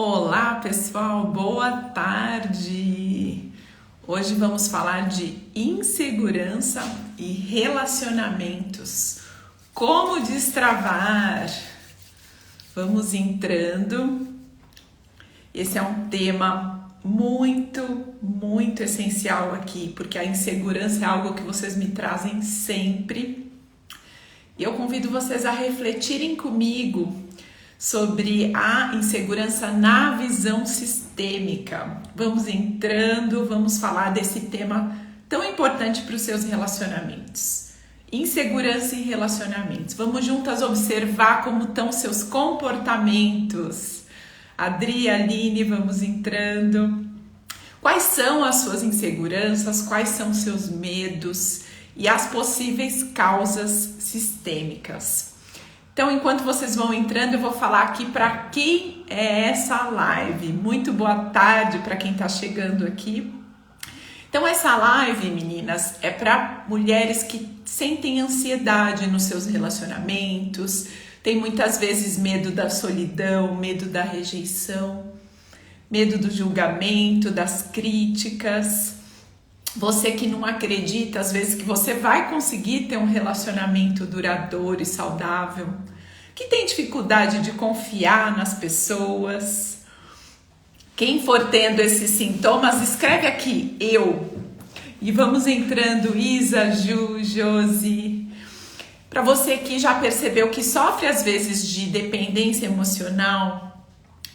Olá pessoal, boa tarde! Hoje vamos falar de insegurança e relacionamentos. Como destravar? Vamos entrando. Esse é um tema muito essencial aqui, porque a insegurança é algo que vocês me trazem sempre. E eu convido vocês a refletirem comigo sobre a insegurança na visão sistêmica. Vamos entrando, vamos falar desse tema tão importante para os seus relacionamentos. Insegurança e relacionamentos. Vamos juntas observar como estão seus comportamentos. Adri, Aline, vamos entrando. Quais são as suas inseguranças? Quais são os seus medos? E as possíveis causas sistêmicas. Então, enquanto vocês vão entrando, eu vou falar aqui para quem é essa live. Muito boa tarde para quem está chegando aqui. Então, essa live, meninas, é para mulheres que sentem ansiedade nos seus relacionamentos, tem muitas vezes medo da solidão, medo da rejeição, medo do julgamento, das críticas. Você que não acredita, às vezes, que você vai conseguir ter um relacionamento duradouro e saudável, que tem dificuldade de confiar nas pessoas. Quem for tendo esses sintomas, escreve aqui, eu. E vamos entrando, Isa, Ju, Josi. Para você que já percebeu que sofre, às vezes, de dependência emocional,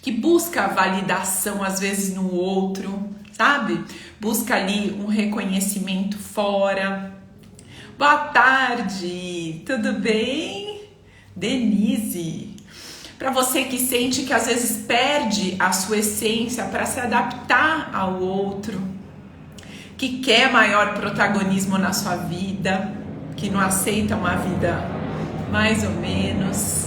que busca a validação, às vezes, no outro, sabe? Busca ali um reconhecimento fora. Boa tarde, tudo bem? Denise. Para você que sente que às vezes perde a sua essência para se adaptar ao outro, que quer maior protagonismo na sua vida, que não aceita uma vida mais ou menos.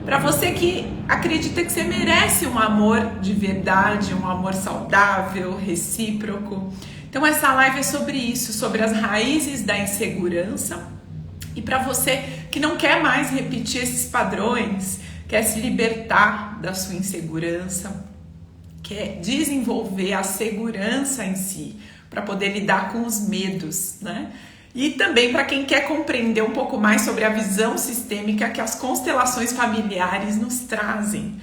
Para você que acredita que você merece um amor de verdade, um amor saudável, recíproco. Então essa live é sobre isso, sobre as raízes da insegurança. E para você que não quer mais repetir esses padrões, quer se libertar da sua insegurança, quer desenvolver a segurança em si, para poder lidar com os medos, né? E também para quem quer compreender um pouco mais sobre a visão sistêmica que as constelações familiares nos trazem.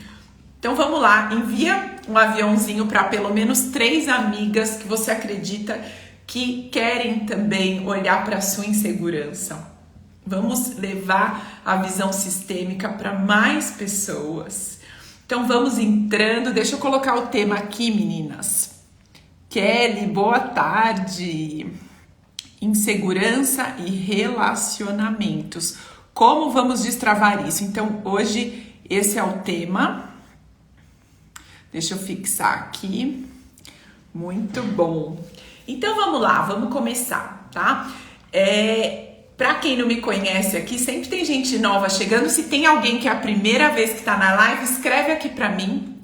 Então vamos lá, envia um aviãozinho para pelo menos 3 amigas que você acredita que querem também olhar para a sua insegurança. Vamos levar a visão sistêmica para mais pessoas. Então vamos entrando, deixa eu colocar o tema aqui, meninas. Kelly, boa tarde. Insegurança e relacionamentos. Como vamos destravar isso? Então, hoje, esse é o tema. Deixa eu fixar aqui. Muito bom. Então, vamos lá, vamos começar, tá? Pra quem não me conhece aqui, sempre tem gente nova chegando. Se tem alguém que é a primeira vez que tá na live, escreve aqui pra mim.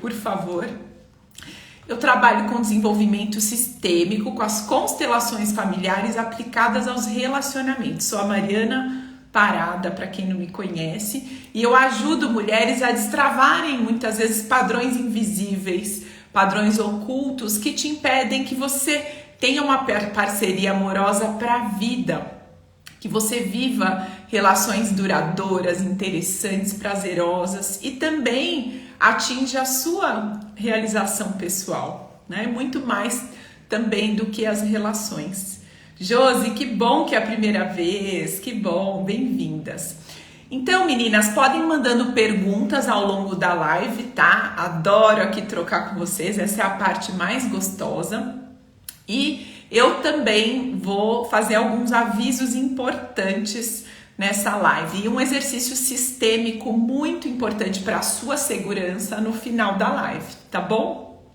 Por favor. Eu trabalho com desenvolvimento sistêmico, com as constelações familiares aplicadas aos relacionamentos. Sou a Mariana Parada, para quem não me conhece, e eu ajudo mulheres a destravarem muitas vezes padrões invisíveis, padrões ocultos que te impedem que você tenha uma parceria amorosa para a vida, que você viva relações duradouras, interessantes, prazerosas e também atinge a sua realização pessoal, né? Muito mais também do que as relações. Josi, que bom que é a primeira vez, que bom, bem-vindas. Então, meninas, podem mandando perguntas ao longo da live, tá? Adoro aqui trocar com vocês, essa é a parte mais gostosa. E eu também vou fazer alguns avisos importantes nessa live e um exercício sistêmico muito importante para a sua segurança no final da live, tá bom?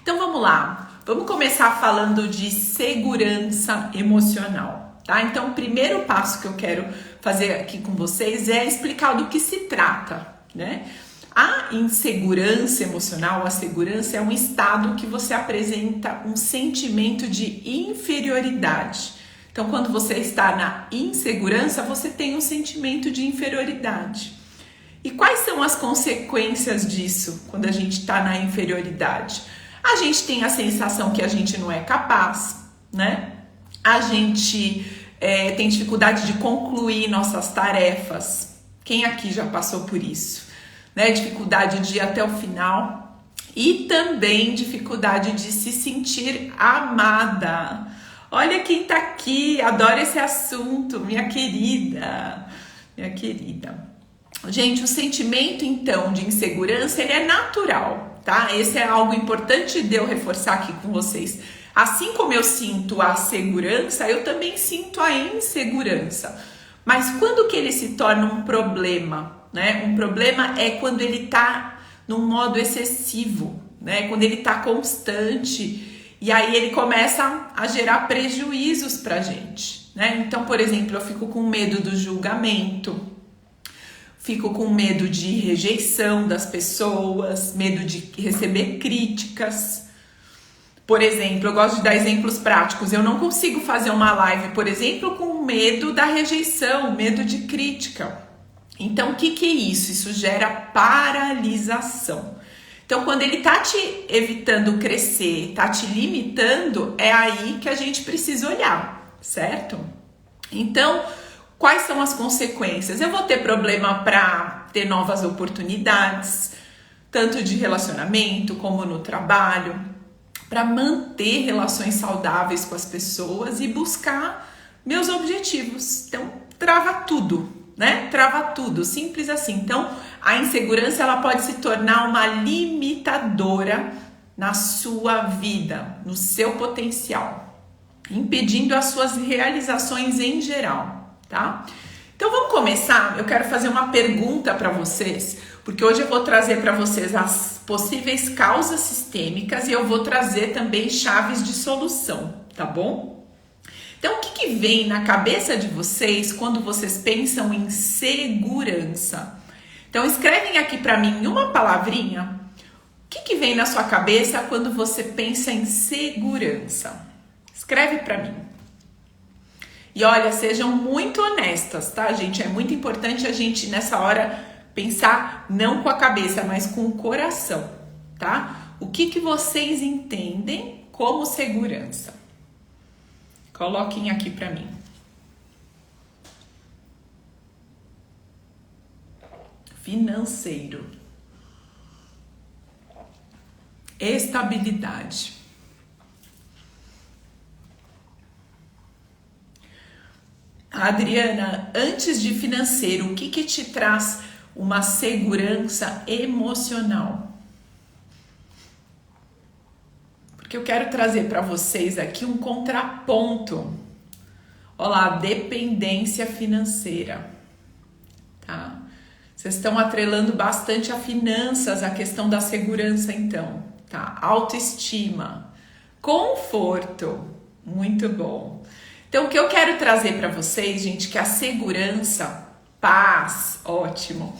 Então vamos lá, vamos começar falando de segurança emocional, tá? Então o primeiro passo que eu quero fazer aqui com vocês é explicar do que se trata, né? A insegurança emocional, a segurança é um estado que você apresenta um sentimento de inferioridade. Então, quando você está na insegurança, você tem um sentimento de inferioridade. E quais são as consequências disso quando a gente está na inferioridade? A gente tem a sensação que a gente não é capaz, né? A gente tem dificuldade de concluir nossas tarefas. Quem aqui já passou por isso? Né? Dificuldade de ir até o final e também dificuldade de se sentir amada. Olha quem tá aqui, adoro esse assunto, minha querida, minha querida. Gente, o sentimento então de insegurança, ele é natural, tá? Esse é algo importante de eu reforçar aqui com vocês. Assim como eu sinto a segurança, eu também sinto a insegurança. Mas quando que ele se torna um problema, né? Um problema é quando ele tá num modo excessivo, né? Quando ele tá constante e aí ele começa a gerar prejuízos pra gente, né? Então, por exemplo, eu fico com medo do julgamento, fico com medo de rejeição das pessoas, medo de receber críticas. Por exemplo, eu gosto de dar exemplos práticos. Eu não consigo fazer uma live, por exemplo, com medo da rejeição, medo de crítica. Então, o que é isso? Isso gera paralisação. Então, quando ele tá te evitando crescer, tá te limitando, é aí que a gente precisa olhar, certo? Então, quais são as consequências? Eu vou ter problema para ter novas oportunidades, tanto de relacionamento como no trabalho, para manter relações saudáveis com as pessoas e buscar meus objetivos. Então, trava tudo, né? Trava tudo, simples assim. Então, a insegurança ela pode se tornar uma limitadora na sua vida, no seu potencial, impedindo as suas realizações em geral, tá? Então vamos começar. Eu quero fazer uma pergunta para vocês, porque hoje eu vou trazer para vocês as possíveis causas sistêmicas e eu vou trazer também chaves de solução, tá bom? Então, o que vem na cabeça de vocês quando vocês pensam em segurança? Então, escrevem aqui para mim uma palavrinha. O que vem na sua cabeça quando você pensa em segurança? Escreve para mim. E olha, sejam muito honestas, tá, gente? É muito importante a gente, nessa hora, pensar não com a cabeça, mas com o coração, tá? O que vocês entendem como segurança? Coloquem aqui para mim. Financeiro. Estabilidade. Adriana, antes de financeiro, o que te traz uma segurança emocional? Porque eu quero trazer para vocês aqui um contraponto. Olá, dependência financeira, tá? Vocês estão atrelando bastante a finanças, a questão da segurança então, tá? Autoestima, conforto, muito bom. Então, o que eu quero trazer para vocês, gente, que a segurança, paz, ótimo.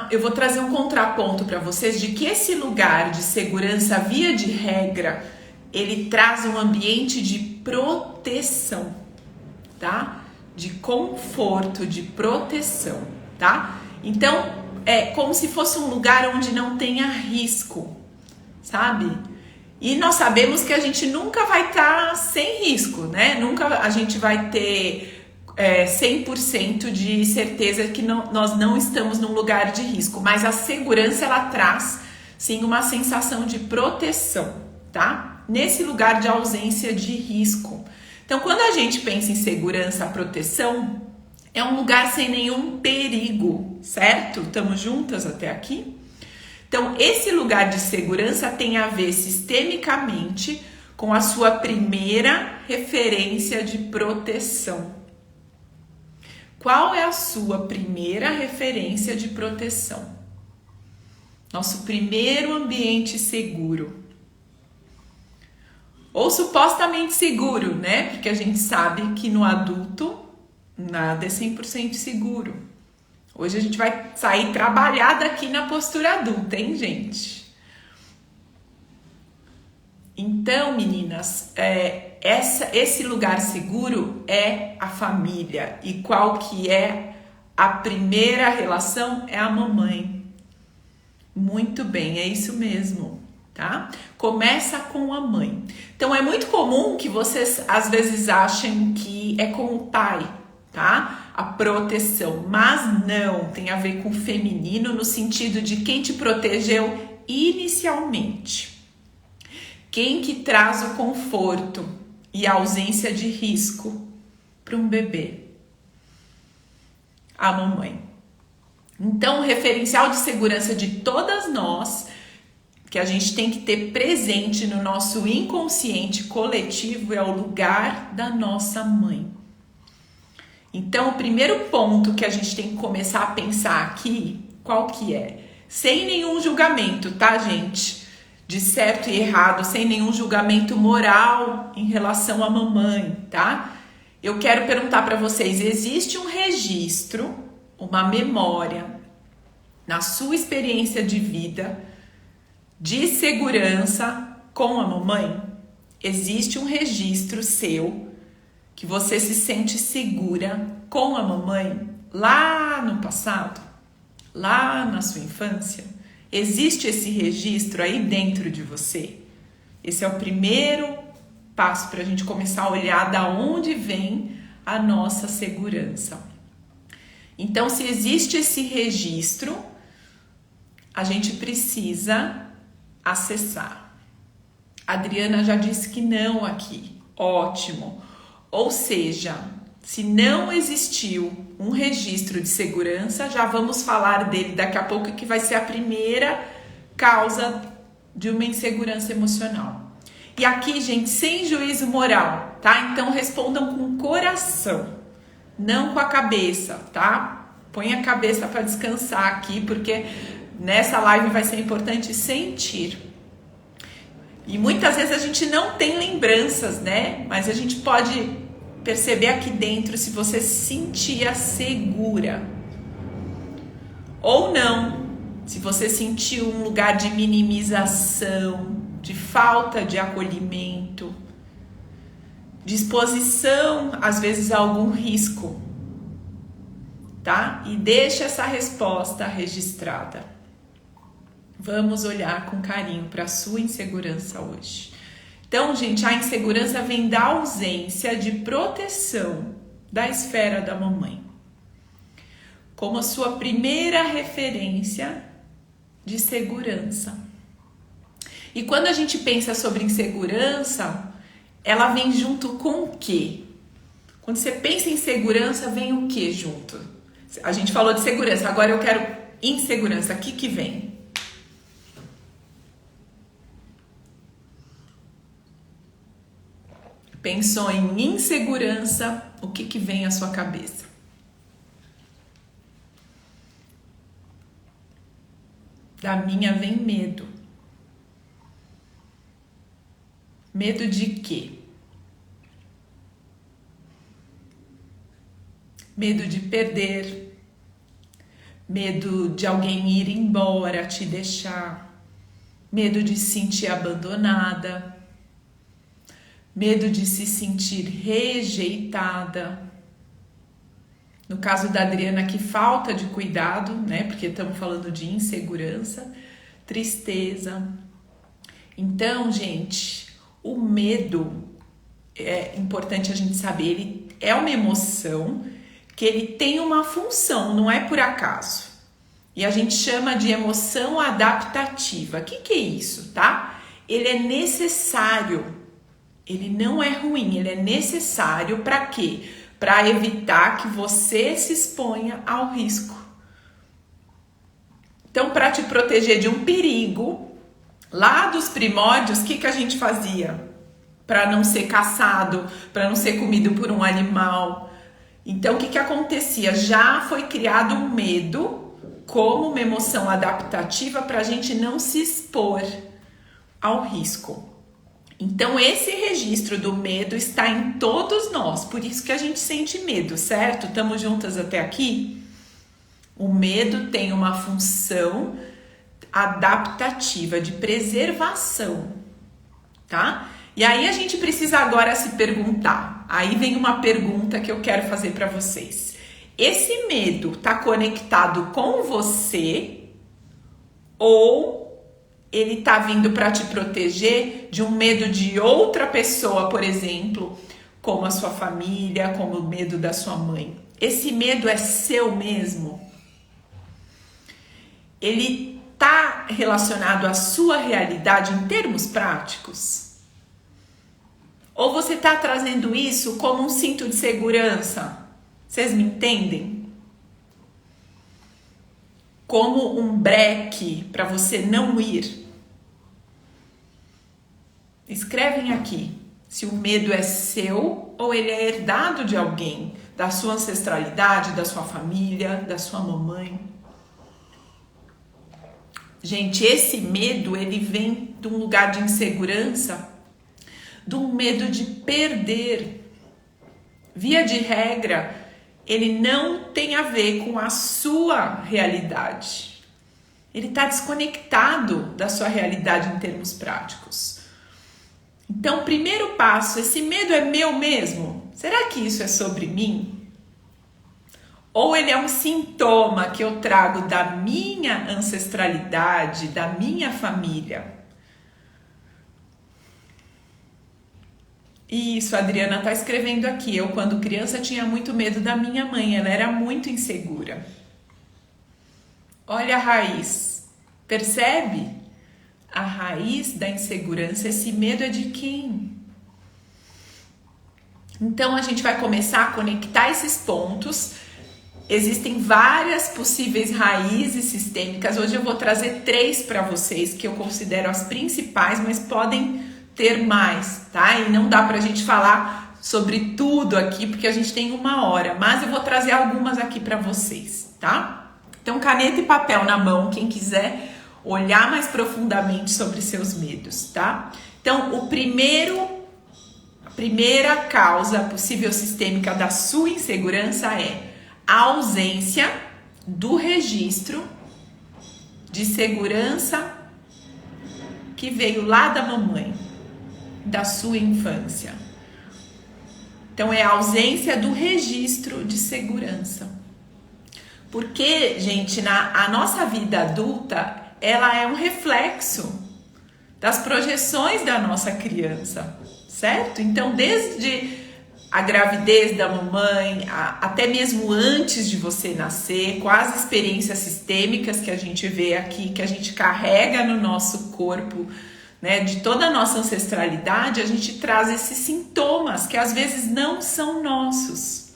Eu vou trazer um contraponto para vocês de que esse lugar de segurança, via de regra, ele traz um ambiente de proteção, tá? De conforto, de proteção, tá? Então, é como se fosse um lugar onde não tenha risco, sabe? E nós sabemos que a gente nunca vai estar sem risco, né? Nunca a gente vai ter 100% de certeza que nós não estamos num lugar de risco. Mas a segurança, ela traz, sim, uma sensação de proteção, tá? Nesse lugar de ausência de risco. Então, quando a gente pensa em segurança, proteção, é um lugar sem nenhum perigo, certo? Estamos juntas até aqui? Então, esse lugar de segurança tem a ver sistemicamente com a sua primeira referência de proteção. Qual é a sua primeira referência de proteção? Nosso primeiro ambiente seguro. Ou supostamente seguro, né? Porque a gente sabe que no adulto nada é 100% seguro. Hoje a gente vai sair trabalhada aqui na postura adulta, hein, gente? Então, meninas, esse lugar seguro é a família. E qual que é a primeira relação é a mamãe. Muito bem, é isso mesmo, tá? Começa com a mãe. Então é muito comum que vocês às vezes achem que é com o pai, tá? A proteção, mas não, tem a ver com o feminino no sentido de quem te protegeu inicialmente. Quem que traz o conforto e a ausência de risco para um bebê? A mamãe. Então, o referencial de segurança de todas nós, que a gente tem que ter presente no nosso inconsciente coletivo, é o lugar da nossa mãe. Então, o primeiro ponto que a gente tem que começar a pensar aqui, qual que é? Sem nenhum julgamento, tá, gente? De certo e errado, sem nenhum julgamento moral em relação à mamãe, tá? Eu quero perguntar para vocês, existe um registro, uma memória, na sua experiência de vida, de segurança com a mamãe? Existe um registro seu que você se sente segura com a mamãe lá no passado, lá na sua infância? Existe esse registro aí dentro de você? Esse é o primeiro passo para a gente começar a olhar da onde vem a nossa segurança. Então, se existe esse registro, a gente precisa acessar. A Adriana já disse que não aqui. Ótimo. Ou seja, se não existiu um registro de segurança, já vamos falar dele daqui a pouco, que vai ser a primeira causa de uma insegurança emocional. E aqui, gente, sem juízo moral, tá? Então respondam com o coração, não com a cabeça, tá? Põe a cabeça para descansar aqui, porque nessa live vai ser importante sentir. E muitas vezes a gente não tem lembranças, né? Mas a gente pode perceber aqui dentro se você se sentia segura ou não, se você sentiu um lugar de minimização, de falta de acolhimento, de exposição, às vezes, a algum risco, tá? E deixa essa resposta registrada. Vamos olhar com carinho para a sua insegurança hoje. Então, gente, a insegurança vem da ausência de proteção da esfera da mamãe, como a sua primeira referência de segurança. E quando a gente pensa sobre insegurança, ela vem junto com o quê? Quando você pensa em segurança, vem o quê junto? A gente falou de segurança, agora eu quero insegurança. O que vem? Pensou em insegurança, o que vem à sua cabeça? Da minha vem medo. Medo de quê? Medo de perder. Medo de alguém ir embora, te deixar. Medo de se sentir abandonada. Medo de se sentir rejeitada. No caso da Adriana, que falta de cuidado, né? Porque estamos falando de insegurança, tristeza. Então, gente, o medo, é importante a gente saber, ele é uma emoção que ele tem uma função, não é por acaso. E a gente chama de emoção adaptativa. O que é isso, tá? Ele é necessário. Ele não é ruim, ele é necessário para quê? Para evitar que você se exponha ao risco. Então, para te proteger de um perigo, lá dos primórdios, o que a gente fazia? Para não ser caçado, para não ser comido por um animal. Então, o que acontecia? Já foi criado um medo como uma emoção adaptativa para a gente não se expor ao risco. Então, esse registro do medo está em todos nós, por isso que a gente sente medo, certo? Estamos juntas até aqui? O medo tem uma função adaptativa, de preservação, tá? E aí a gente precisa agora se perguntar, aí vem uma pergunta que eu quero fazer para vocês. esse medo está conectado com você ou ele está vindo para te proteger de um medo de outra pessoa, por exemplo, como a sua família, como o medo da sua mãe? Esse medo é seu mesmo? Ele está relacionado à sua realidade em termos práticos? Ou você está trazendo isso como um cinto de segurança? Vocês me entendem? Como um breque para você não ir. Escrevem aqui se o medo é seu ou ele é herdado de alguém, da sua ancestralidade, da sua família, da sua mamãe. Gente, esse medo, ele vem de um lugar de insegurança, de um medo de perder. Via de regra, ele não tem a ver com a sua realidade. Ele está desconectado da sua realidade em termos práticos. Então, primeiro passo, esse medo é meu mesmo? Será que isso é sobre mim? Ou ele é um sintoma que eu trago da minha ancestralidade, da minha família? Isso, a Adriana está escrevendo aqui. Eu, quando criança, tinha muito medo da minha mãe. Ela era muito insegura. Olha a raiz. Percebe? A raiz da insegurança, esse medo é de quem? Então, a gente vai começar a conectar esses pontos. Existem várias possíveis raízes sistêmicas. Hoje eu vou trazer 3 para vocês, que eu considero as principais, mas podem ter mais, tá? E não dá pra gente falar sobre tudo aqui, porque a gente tem 1 hora, mas eu vou trazer algumas aqui para vocês, tá? Então, caneta e papel na mão, quem quiser olhar mais profundamente sobre seus medos, tá? Então, a primeira causa possível sistêmica da sua insegurança é a ausência do registro de segurança que veio lá da mamãe, da sua infância. Então, é a ausência do registro de segurança. Porque, gente, a nossa vida adulta, ela é um reflexo das projeções da nossa criança, certo? Então, desde a gravidez da mamãe, até mesmo antes de você nascer, com as experiências sistêmicas que a gente vê aqui, que a gente carrega no nosso corpo, né, de toda a nossa ancestralidade, a gente traz esses sintomas que às vezes não são nossos.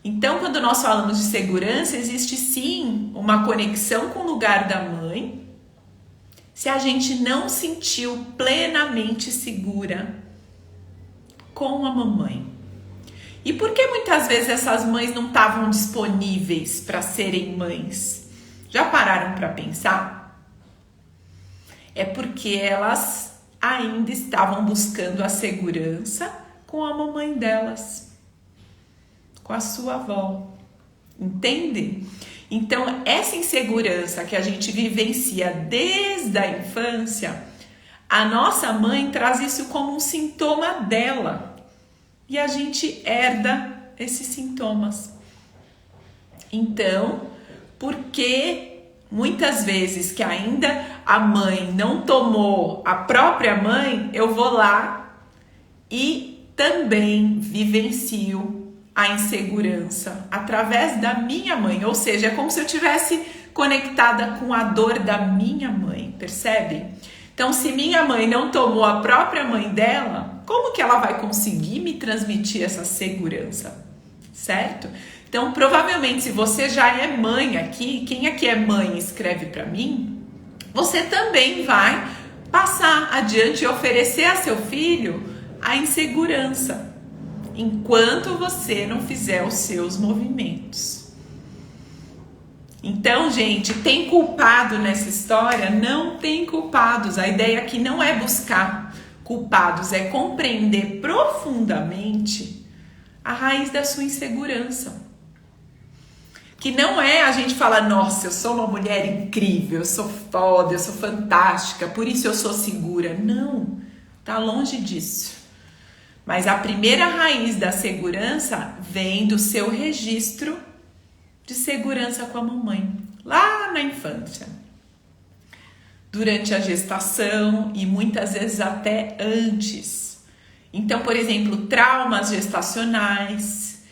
Então, quando nós falamos de segurança, existe sim uma conexão com o lugar da mãe, se a gente não sentiu plenamente segura com a mamãe. E por que muitas vezes essas mães não estavam disponíveis para serem mães? Já pararam para pensar? É porque elas ainda estavam buscando a segurança com a mamãe delas, com a sua avó. Entende? Então, essa insegurança que a gente vivencia desde a infância, a nossa mãe traz isso como um sintoma dela. E a gente herda esses sintomas. Então, porque muitas vezes que ainda a mãe não tomou a própria mãe, eu vou lá e também vivencio a insegurança através da minha mãe, ou seja, é como se eu tivesse conectada com a dor da minha mãe, percebe? Então, se minha mãe não tomou a própria mãe dela, como que ela vai conseguir me transmitir essa segurança, certo? Então, provavelmente, se você já é mãe aqui, quem aqui é mãe escreve para mim, você também vai passar adiante e oferecer a seu filho a insegurança, enquanto você não fizer os seus movimentos. Então, gente, tem culpado nessa história? Não tem culpados. A ideia aqui não é buscar culpados, é compreender profundamente a raiz da sua insegurança. Que não é a gente falar, nossa, eu sou uma mulher incrível, eu sou foda, eu sou fantástica, por isso eu sou segura. Não, tá longe disso. Mas a primeira raiz da segurança vem do seu registro de segurança com a mamãe, lá na infância, durante a gestação e muitas vezes até antes. Então, por exemplo, traumas gestacionais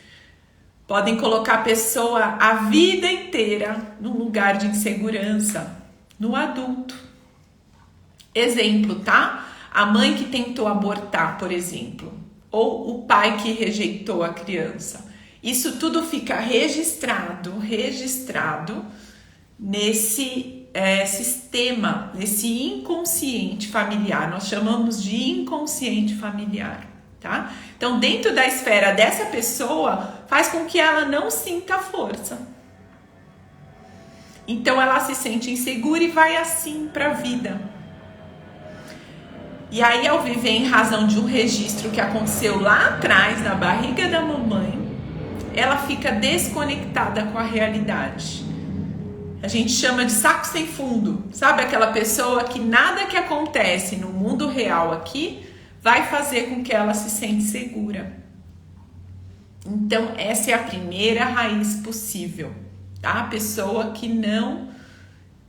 podem colocar a pessoa a vida inteira num lugar de insegurança, no adulto. Exemplo, tá? A mãe que tentou abortar, por exemplo, ou o pai que rejeitou a criança. Isso tudo fica registrado nesse sistema, nesse inconsciente familiar. Nós chamamos de inconsciente familiar, tá? Então, dentro da esfera dessa pessoa, faz com que ela não sinta força. Então, ela se sente insegura e vai assim para a vida. E aí, ao viver em razão de um registro que aconteceu lá atrás, na barriga da mamãe, ela fica desconectada com a realidade. A gente chama de saco sem fundo. Sabe aquela pessoa que nada que acontece no mundo real aqui vai fazer com que ela se sente segura. Então, essa é a primeira raiz possível, tá? A pessoa que não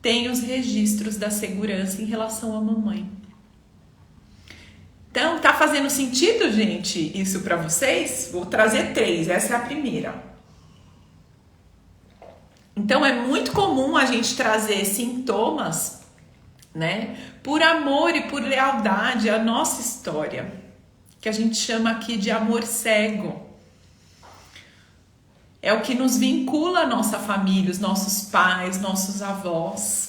tem os registros da segurança em relação à mamãe. Então, tá fazendo sentido, gente, isso para vocês? Vou trazer 3, essa é a primeira. Então, é muito comum a gente trazer sintomas, né, por amor e por lealdade à nossa história, que a gente chama aqui de amor cego. É o que nos vincula à nossa família, os nossos pais, nossos avós.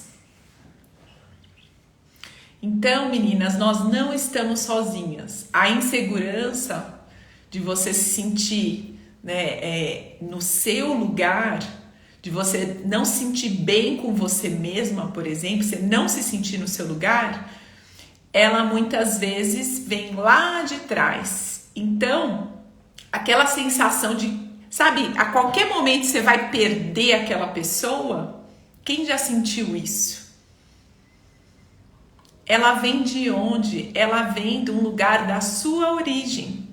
Então, meninas, nós não estamos sozinhas. A insegurança de você se sentir, né, no seu lugar, de você não se sentir bem com você mesma, por exemplo, você não se sentir no seu lugar, ela muitas vezes vem lá de trás. Então, aquela sensação de, sabe, a qualquer momento você vai perder aquela pessoa. Quem já sentiu isso? Ela vem de onde? Ela vem de um lugar da sua origem.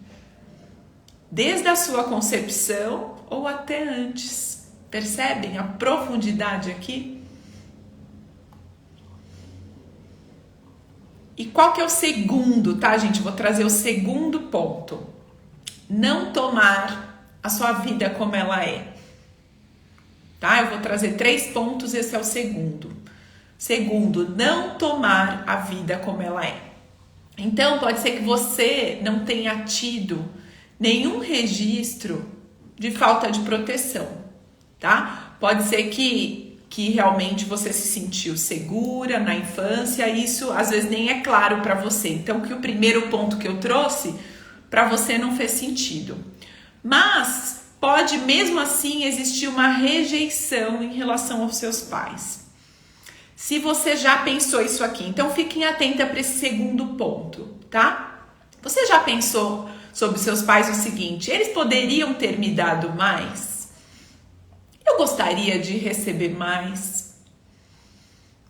Desde a sua concepção ou até antes. Percebem a profundidade aqui? E qual que é o segundo, tá, gente? Vou trazer o segundo ponto. Não tomar a sua vida como ela é. Tá? Eu vou trazer 3 pontos, esse é o segundo. Segundo, não tomar a vida como ela é. Então, pode ser que você não tenha tido nenhum registro de falta de proteção, tá? Pode ser que realmente você se sentiu segura na infância, isso às vezes nem é claro para você. Então, que o primeiro ponto que eu trouxe para você não fez sentido. Mas pode mesmo assim existir uma rejeição em relação aos seus pais. Se você já pensou isso aqui, então fiquem atenta para esse segundo ponto, tá? Você já pensou sobre seus pais o seguinte: eles poderiam ter me dado mais? Eu gostaria de receber mais.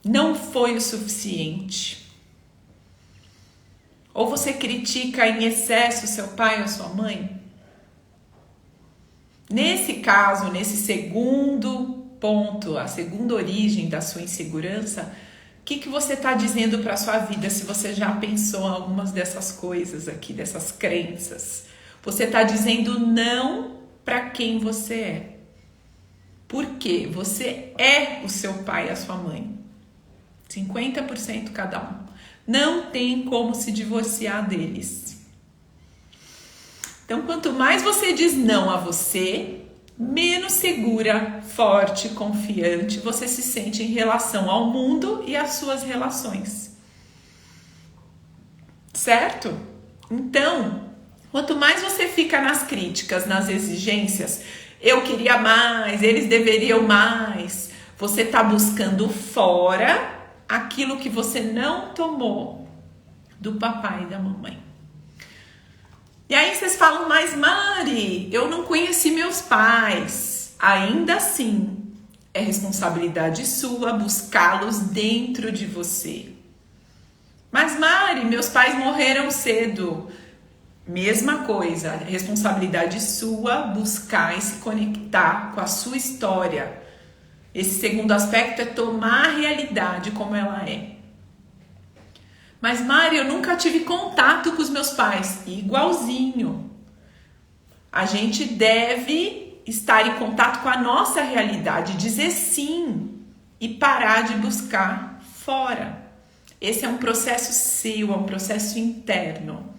Não foi o suficiente. Ou você critica em excesso seu pai ou sua mãe? Nesse caso, nesse segundo ponto, a segunda origem da sua insegurança, o que você está dizendo para a sua vida se você já pensou em algumas dessas coisas aqui, dessas crenças? Você está dizendo não para quem você é. Por quê? Você é o seu pai e a sua mãe. 50% cada um. Não tem como se divorciar deles. Então, quanto mais você diz não a você, menos segura, forte, confiante você se sente em relação ao mundo e às suas relações. Certo? Então, quanto mais você fica nas críticas, nas exigências, eu queria mais, eles deveriam mais, você está buscando fora aquilo que você não tomou do papai e da mamãe. E aí vocês falam, mas Mari, eu não conheci meus pais. Ainda assim, é responsabilidade sua buscá-los dentro de você. Mas Mari, meus pais morreram cedo. Mesma coisa, responsabilidade sua buscar e se conectar com a sua história. Esse segundo aspecto é tomar a realidade como ela é. Mas Mari, eu nunca tive contato com os meus pais. Igualzinho. A gente deve estar em contato com a nossa realidade, dizer sim e parar de buscar fora. Esse é um processo seu, é um processo interno.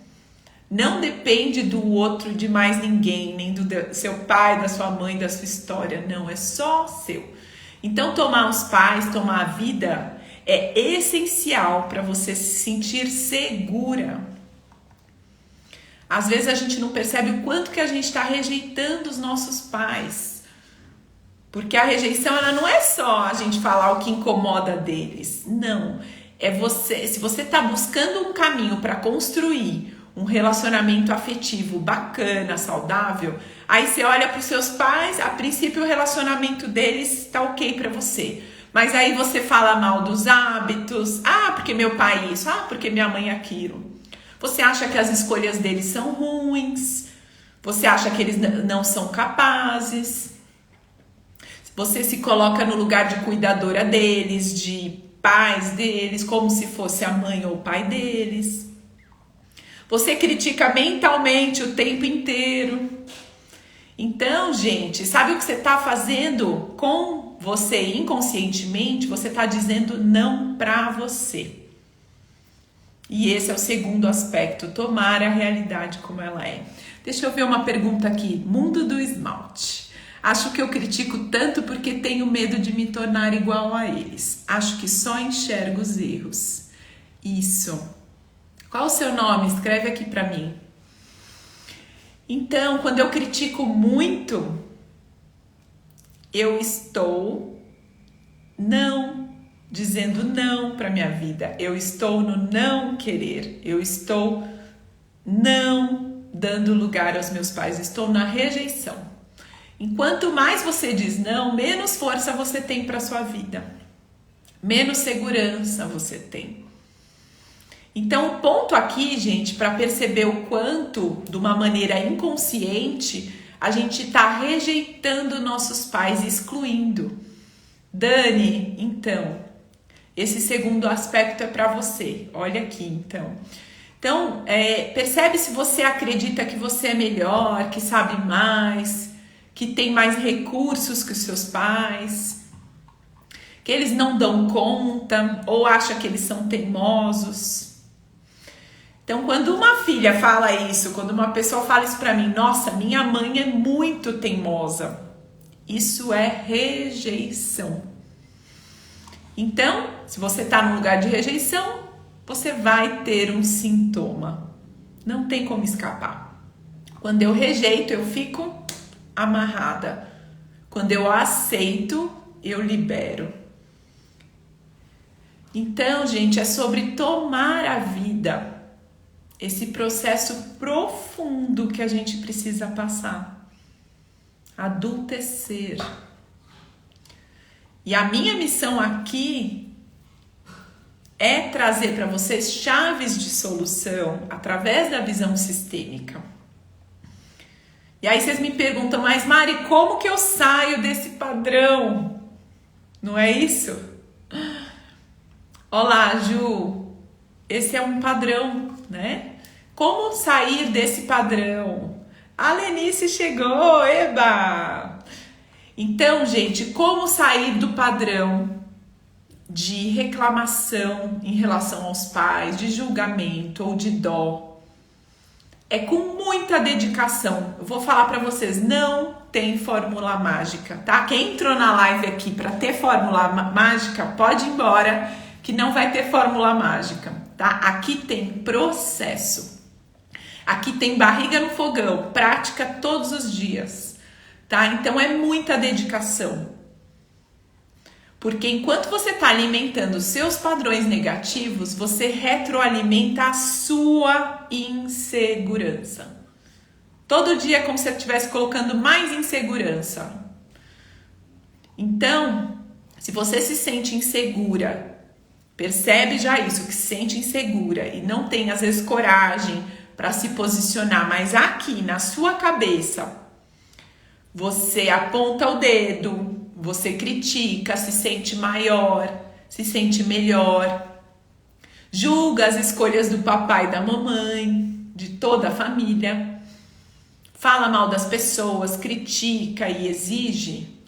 Não depende do outro, de mais ninguém, nem do seu pai, da sua mãe, da sua história. Não, é só seu. Então, tomar os pais, tomar a vida é essencial para você se sentir segura. Às vezes a gente não percebe o quanto que a gente está rejeitando os nossos pais. Porque a rejeição, ela não é só a gente falar o que incomoda deles. Não, é você. Se você está buscando um caminho para construir um relacionamento afetivo bacana, saudável, aí você olha para os seus pais, a princípio o relacionamento deles está ok para você. Mas aí você fala mal dos hábitos, porque meu pai isso, porque minha mãe aquilo. Você acha que as escolhas deles são ruins, você acha que eles não são capazes, você se coloca no lugar de cuidadora deles, de pais deles, como se fosse a mãe ou o pai deles. Você critica mentalmente o tempo inteiro. Então, gente, sabe o que você está fazendo com você inconscientemente? Você está dizendo não para você. E esse é o segundo aspecto, tomar a realidade como ela é. Deixa eu ver uma pergunta aqui. Mundo do esmalte. Acho que eu critico tanto porque tenho medo de me tornar igual a eles. Acho que só enxergo os erros. Isso. Qual o seu nome? Escreve aqui para mim. Então, quando eu critico muito, eu estou dizendo não para minha vida. Eu estou no não querer. Eu estou não dando lugar aos meus pais. Estou na rejeição. Enquanto mais você diz não, menos força você tem para sua vida. Menos segurança você tem. Então, o ponto aqui, gente, para perceber o quanto, de uma maneira inconsciente, a gente está rejeitando nossos pais, excluindo. Dani, então, esse segundo aspecto é para você. Olha aqui, então. Então, percebe se você acredita que você é melhor, que sabe mais, que tem mais recursos que os seus pais, que eles não dão conta ou acha que eles são teimosos. Então, quando uma filha fala isso, quando uma pessoa fala isso pra mim, nossa, minha mãe é muito teimosa, isso é rejeição. Então, se você tá num lugar de rejeição, você vai ter um sintoma. Não tem como escapar. Quando eu rejeito, eu fico amarrada. Quando eu aceito, eu libero. Então, gente, é sobre tomar a vida. Esse processo profundo que a gente precisa passar. Adultecer. E a minha missão aqui é trazer para vocês chaves de solução através da visão sistêmica. E aí vocês me perguntam, mas Mari, como que eu saio desse padrão? Não é isso? Olá, Ju. Esse é um padrão, né? Como sair desse padrão? A Lenice chegou, eba! Então, gente, como sair do padrão de reclamação em relação aos pais, de julgamento ou de dó? É com muita dedicação. Eu vou falar para vocês, não tem fórmula mágica, tá? Quem entrou na live aqui para ter fórmula mágica, pode ir embora, que não vai ter fórmula mágica, tá? Aqui tem processo. Aqui tem barriga no fogão, prática todos os dias, tá? Então é muita dedicação. Porque enquanto você está alimentando os seus padrões negativos, você retroalimenta a sua insegurança. Todo dia é como se você estivesse colocando mais insegurança. Então, se você se sente insegura, percebe já isso, que se sente insegura e não tem às vezes coragem para se posicionar, mas aqui na sua cabeça você aponta o dedo, você critica, se sente maior, se sente melhor, julga as escolhas do papai e da mamãe, de toda a família, fala mal das pessoas, critica e exige,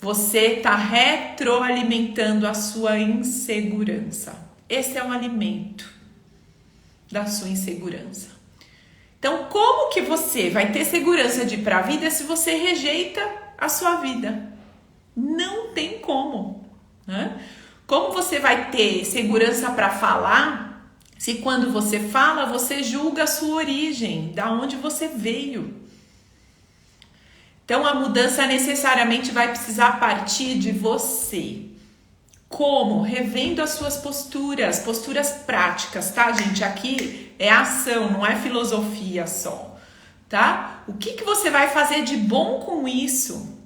você está retroalimentando a sua insegurança. Esse é um alimento da sua insegurança. Então, como que você vai ter segurança de ir para a vida se você rejeita a sua vida? Não tem como, né? Como você vai ter segurança para falar se quando você fala, você julga a sua origem, da onde você veio? Então, a mudança necessariamente vai precisar partir de você. Como? Revendo as suas posturas práticas, tá, gente? Aqui é ação, não é filosofia só, tá? O que você vai fazer de bom com isso?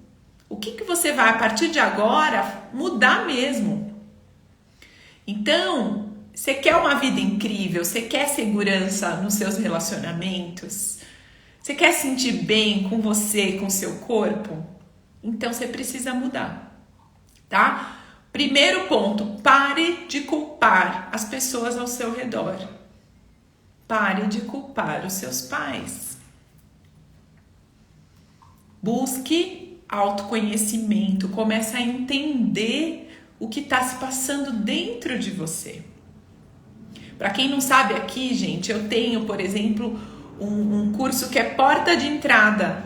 O que você vai, a partir de agora, mudar mesmo? Então, você quer uma vida incrível? Você quer segurança nos seus relacionamentos? Você quer sentir bem com você, com seu corpo? Então, você precisa mudar, tá? Primeiro ponto, pare de culpar as pessoas ao seu redor. Pare de culpar os seus pais. Busque autoconhecimento, comece a entender o que está se passando dentro de você. Para quem não sabe aqui, gente, eu tenho, por exemplo, um curso que é porta de entrada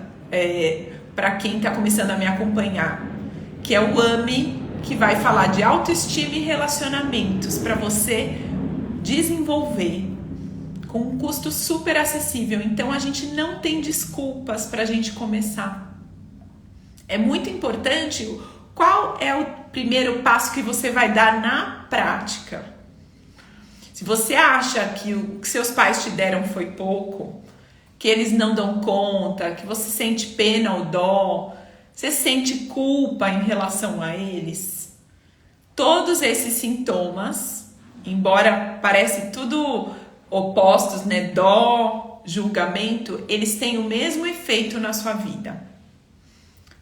para quem está começando a me acompanhar, que é o AME, que vai falar de autoestima e relacionamentos para você desenvolver com um custo super acessível. Então a gente não tem desculpas para a gente começar. É muito importante qual é o primeiro passo que você vai dar na prática. Se você acha que o que seus pais te deram foi pouco, que eles não dão conta, que você sente pena ou dó, você sente culpa em relação a eles, todos esses sintomas, embora parecem tudo opostos, né? Dó, julgamento, eles têm o mesmo efeito na sua vida.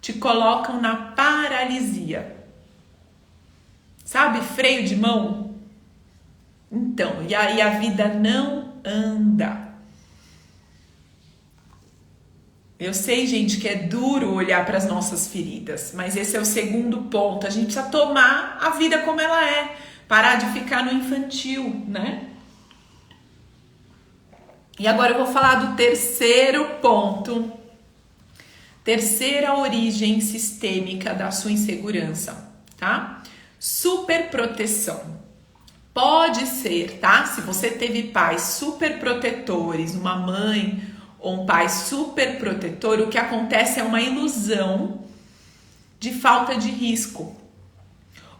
Te colocam na paralisia. Sabe, freio de mão? Então, e aí a vida não anda. Eu sei, gente, que é duro olhar para as nossas feridas, mas esse é o segundo ponto. A gente precisa tomar a vida como ela é, parar de ficar no infantil, né? E agora eu vou falar do terceiro ponto. Terceira origem sistêmica da sua insegurança, tá? Superproteção. Pode ser, tá? Se você teve pais super protetores, uma mãe ou um pai super protetor, o que acontece é uma ilusão de falta de risco.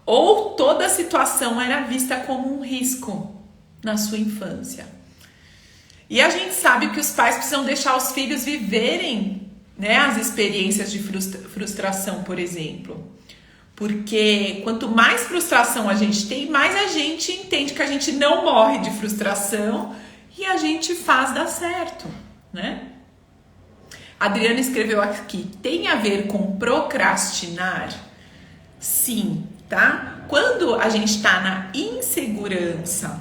Ou toda a situação era vista como um risco na sua infância. E a gente sabe que os pais precisam deixar os filhos viverem, né, as experiências de frustração, por exemplo. Porque quanto mais frustração a gente tem, mais a gente entende que a gente não morre de frustração e a gente faz dar certo, né? A Adriana escreveu aqui, tem a ver com procrastinar? Sim, tá? Quando a gente está na insegurança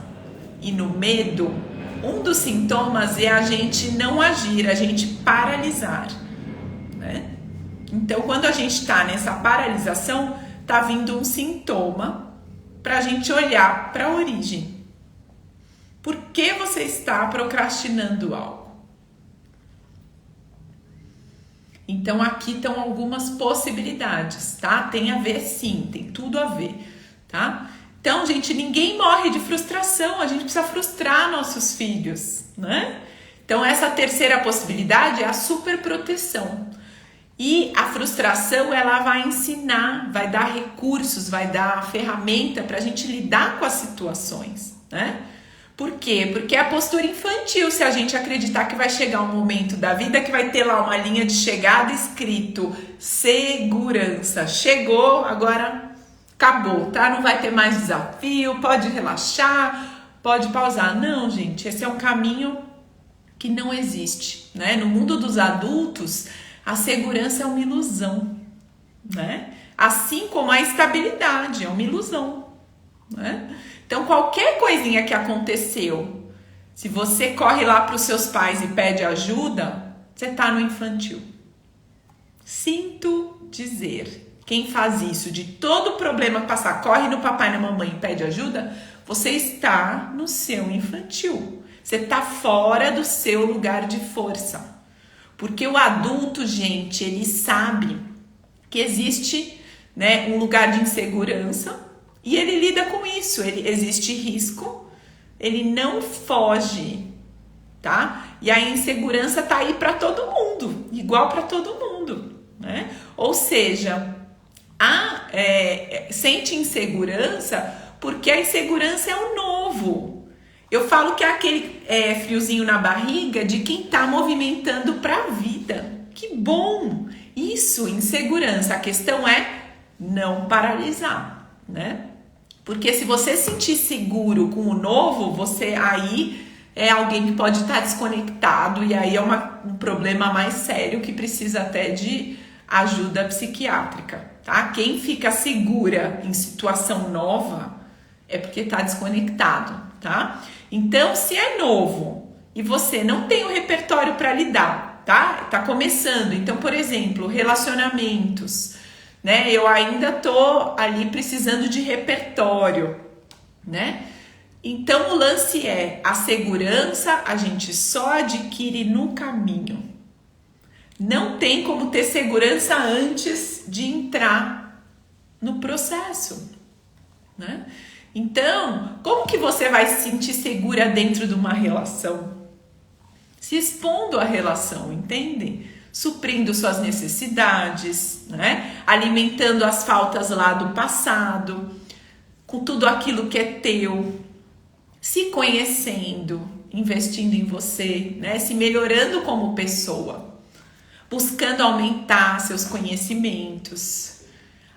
e no medo, um dos sintomas é a gente não agir, a gente paralisar, né? Então, quando a gente está nessa paralisação, tá vindo um sintoma para a gente olhar para a origem. Por que você está procrastinando algo? Então, aqui estão algumas possibilidades, tá? Tem a ver sim, tem tudo a ver, tá? Então, gente, ninguém morre de frustração, a gente precisa frustrar nossos filhos, né? Então, essa terceira possibilidade é a superproteção. E a frustração, ela vai ensinar, vai dar recursos, vai dar ferramenta para a gente lidar com as situações, né? Por quê? Porque é a postura infantil, se a gente acreditar que vai chegar um momento da vida que vai ter lá uma linha de chegada escrito segurança. Chegou, agora acabou, tá? Não vai ter mais desafio, pode relaxar, pode pausar. Não, gente, esse é um caminho que não existe, né? No mundo dos adultos, a segurança é uma ilusão, né? Assim como a estabilidade é uma ilusão, né? Então, qualquer coisinha que aconteceu, se você corre lá para os seus pais e pede ajuda, você está no infantil. Sinto dizer, quem faz isso, de todo problema passar, corre no papai e na mamãe e pede ajuda, você está no seu infantil. Você está fora do seu lugar de força. Porque o adulto, gente, ele sabe que existe, né, um lugar de insegurança e ele lida com isso. Existe risco, ele não foge, tá? E a insegurança tá aí para todo mundo, igual para todo mundo, né? Ou seja, sente insegurança porque a insegurança é o novo. Eu falo que é aquele friozinho na barriga de quem tá movimentando para a vida. Que bom! Isso, insegurança. A questão é não paralisar, né? Porque se você se sentir seguro com o novo, você aí é alguém que pode estar desconectado e aí é um problema mais sério que precisa até de ajuda psiquiátrica, tá? Quem fica segura em situação nova é porque está desconectado, tá? Então, se é novo e você não tem o repertório para lidar, tá? Tá começando. Então, por exemplo, relacionamentos, né? Eu ainda tô ali precisando de repertório, né? Então, o lance é, a segurança a gente só adquire no caminho. Não tem como ter segurança antes de entrar no processo, né? Então, como que você vai se sentir segura dentro de uma relação? Se expondo à relação, entende? Suprindo suas necessidades, né? Alimentando as faltas lá do passado, com tudo aquilo que é teu, se conhecendo, investindo em você, né? Se melhorando como pessoa, buscando aumentar seus conhecimentos.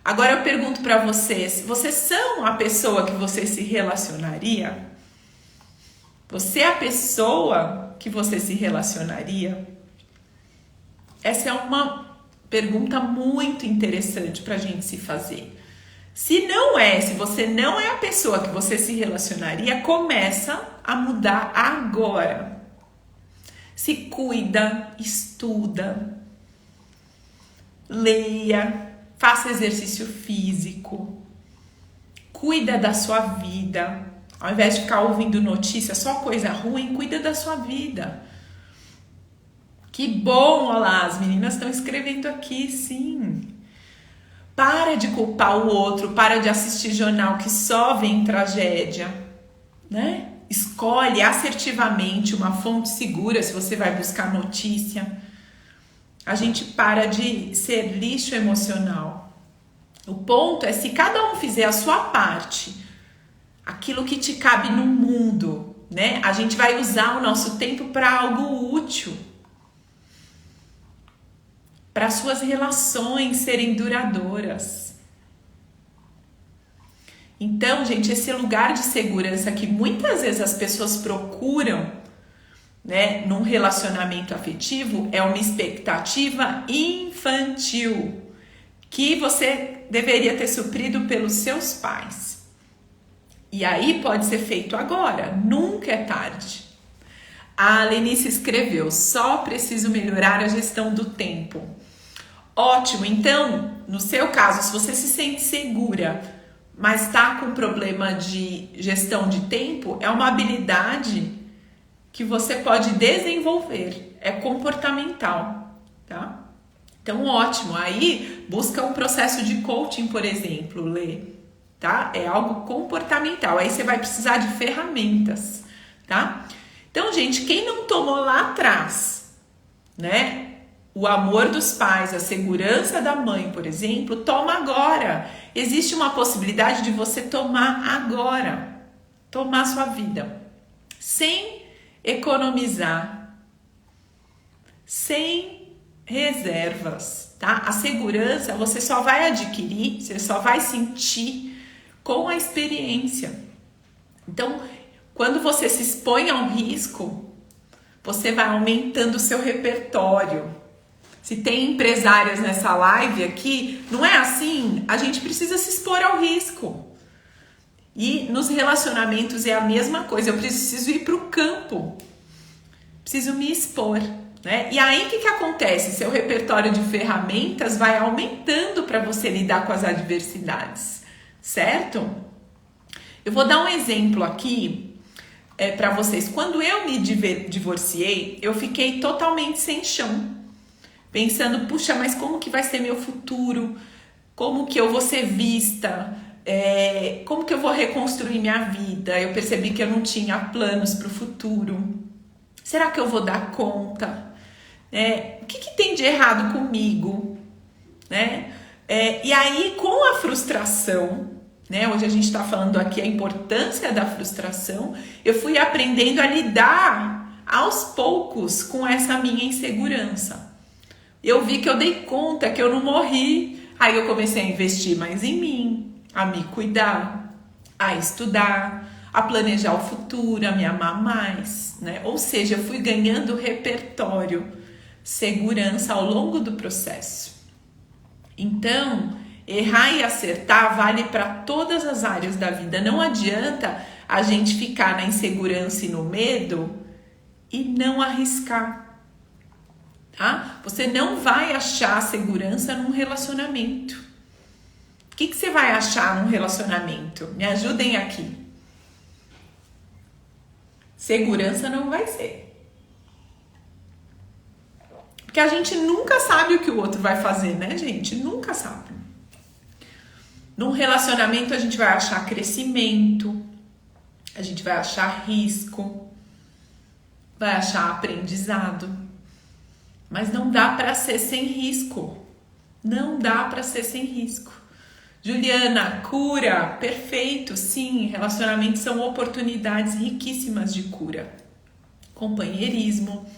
Agora eu pergunto para vocês são a pessoa que você se relacionaria? Você é a pessoa que você se relacionaria? Essa é uma pergunta muito interessante para a gente se fazer. Se você não é a pessoa que você se relacionaria, começa a mudar agora. Se cuida, estuda, leia, faça exercício físico, cuida da sua vida. Ao invés de ficar ouvindo notícia, só coisa ruim, cuida da sua vida. Que bom, olha lá, as meninas estão escrevendo aqui, sim. Para de culpar o outro, para de assistir jornal que só vem tragédia, né? Escolhe assertivamente uma fonte segura se você vai buscar notícia. A gente para de ser lixo emocional. O ponto é se cada um fizer a sua parte, aquilo que te cabe no mundo, né? A gente vai usar o nosso tempo para algo útil. Para suas relações serem duradouras. Então, gente, esse lugar de segurança que muitas vezes as pessoas procuram, né, num relacionamento afetivo, é uma expectativa infantil que você deveria ter suprido pelos seus pais. E aí pode ser feito agora, nunca é tarde. A Lenice escreveu, só preciso melhorar a gestão do tempo. Ótimo, então, no seu caso, se você se sente segura, mas está com problema de gestão de tempo, é uma habilidade que você pode desenvolver, é comportamental, tá? Então, ótimo, aí busca um processo de coaching, por exemplo, Lê, tá? É algo comportamental, aí você vai precisar de ferramentas, tá? Então, gente, quem não tomou lá atrás, né? O amor dos pais, a segurança da mãe, por exemplo, toma agora. Existe uma possibilidade de você tomar agora, tomar sua vida, sem economizar, sem reservas, tá? A segurança você só vai adquirir, você só vai sentir com a experiência. Então, quando você se expõe a um risco, você vai aumentando o seu repertório. Se tem empresárias nessa live aqui, não é assim? A gente precisa se expor ao risco. E nos relacionamentos é a mesma coisa. Eu preciso ir para o campo. Preciso me expor, né? E aí o que acontece? Seu repertório de ferramentas vai aumentando para você lidar com as adversidades, certo? Eu vou dar um exemplo aqui para vocês. Quando eu me divorciei, eu fiquei totalmente sem chão. Pensando, puxa, mas como que vai ser meu futuro? Como que eu vou ser vista? Como que eu vou reconstruir minha vida? Eu percebi que eu não tinha planos para o futuro. Será que eu vou dar conta? O que tem de errado comigo? Né? E aí, com a frustração, né? Hoje a gente está falando aqui a importância da frustração, eu fui aprendendo a lidar aos poucos com essa minha insegurança. Eu vi que eu dei conta, que eu não morri. Aí eu comecei a investir mais em mim, a me cuidar, a estudar, a planejar o futuro, a me amar mais, né? Ou seja, eu fui ganhando repertório, segurança ao longo do processo. Então, errar e acertar vale para todas as áreas da vida. Não adianta a gente ficar na insegurança e no medo e não arriscar. Tá? Você não vai achar segurança num relacionamento. O que você vai achar num relacionamento? Me ajudem aqui. Segurança não vai ser. Porque a gente nunca sabe o que o outro vai fazer, né, gente? Nunca sabe. Num relacionamento a gente vai achar crescimento, a gente vai achar risco, vai achar aprendizado. Mas não dá para ser sem risco. Não dá para ser sem risco. Juliana, cura, perfeito, sim. Relacionamentos são oportunidades riquíssimas de cura. Companheirismo.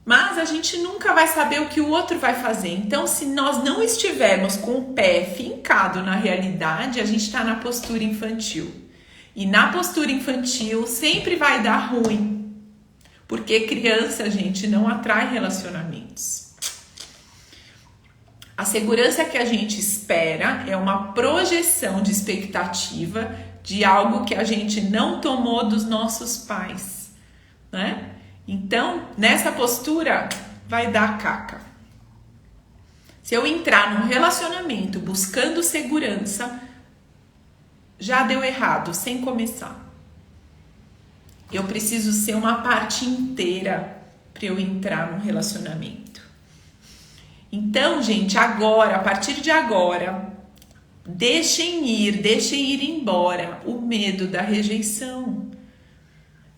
Mas a gente nunca vai saber o que o outro vai fazer. Então, se nós não estivermos com o pé fincado na realidade, a gente está na postura infantil. E na postura infantil sempre vai dar ruim. Porque criança, gente, não atrai relacionamentos. A segurança que a gente espera é uma projeção de expectativa de algo que a gente não tomou dos nossos pais, né? Então, nessa postura, vai dar caca. Se eu entrar num relacionamento buscando segurança, já deu errado, sem começar. Eu preciso ser uma parte inteira para eu entrar num relacionamento. Então, gente, agora, a partir de agora, deixem ir embora o medo da rejeição.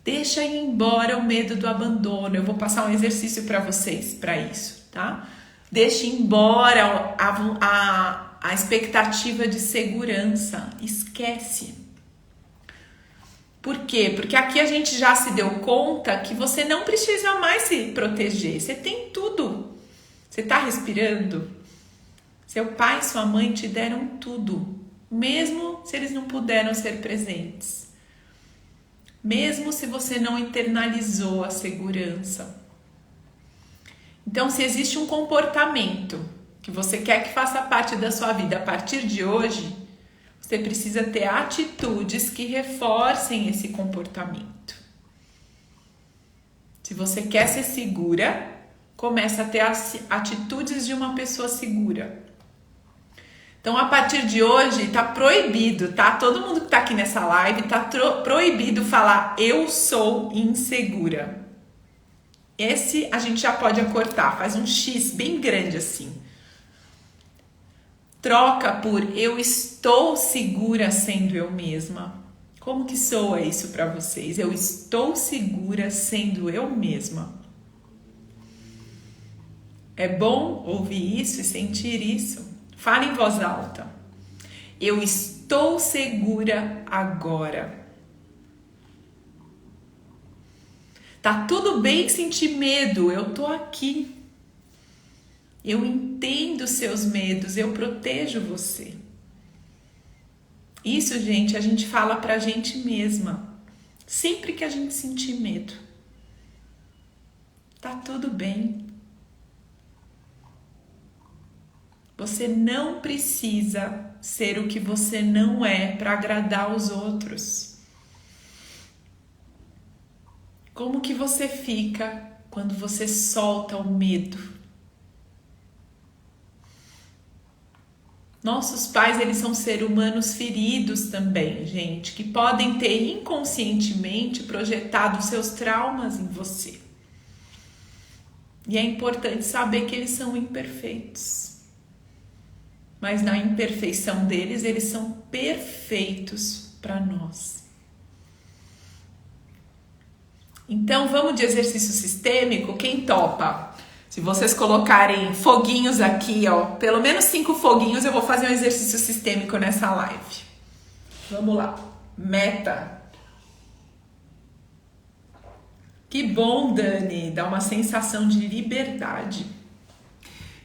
Deixa ir embora o medo do abandono. Eu vou passar um exercício para vocês para isso, tá? Deixe embora a expectativa de segurança. Esquece. Por quê? Porque aqui a gente já se deu conta que você não precisa mais se proteger. Você tem tudo. Você está respirando? Seu pai e sua mãe te deram tudo. Mesmo se eles não puderam ser presentes. Mesmo se você não internalizou a segurança. Então, se existe um comportamento que você quer que faça parte da sua vida a partir de hoje, você precisa ter atitudes que reforcem esse comportamento. Se você quer ser segura, começa a ter as atitudes de uma pessoa segura. Então, a partir de hoje, tá proibido, tá? Todo mundo que tá aqui nessa live, tá proibido falar eu sou insegura. Esse a gente já pode acortar, faz um X bem grande assim. Troca por eu estou segura sendo eu mesma. Como que soa isso para vocês? Eu estou segura sendo eu mesma. É bom ouvir isso e sentir isso? Fale em voz alta. Eu estou segura agora. Tá tudo bem sentir medo, eu tô aqui. Eu entendo seus medos, eu protejo você. Isso, gente, a gente fala pra gente mesma. Sempre que a gente sentir medo. Tá tudo bem. Você não precisa ser o que você não é para agradar os outros. Como que você fica quando você solta o medo? Nossos pais, eles são seres humanos feridos também, gente, que podem ter inconscientemente projetado seus traumas em você. E é importante saber que eles são imperfeitos. Mas na imperfeição deles, eles são perfeitos para nós. Então, vamos de exercício sistêmico? Quem topa? Se vocês colocarem foguinhos aqui, ó, pelo menos 5 foguinhos, eu vou fazer um exercício sistêmico nessa live. Vamos lá. Meta. Que bom, Dani. Dá uma sensação de liberdade.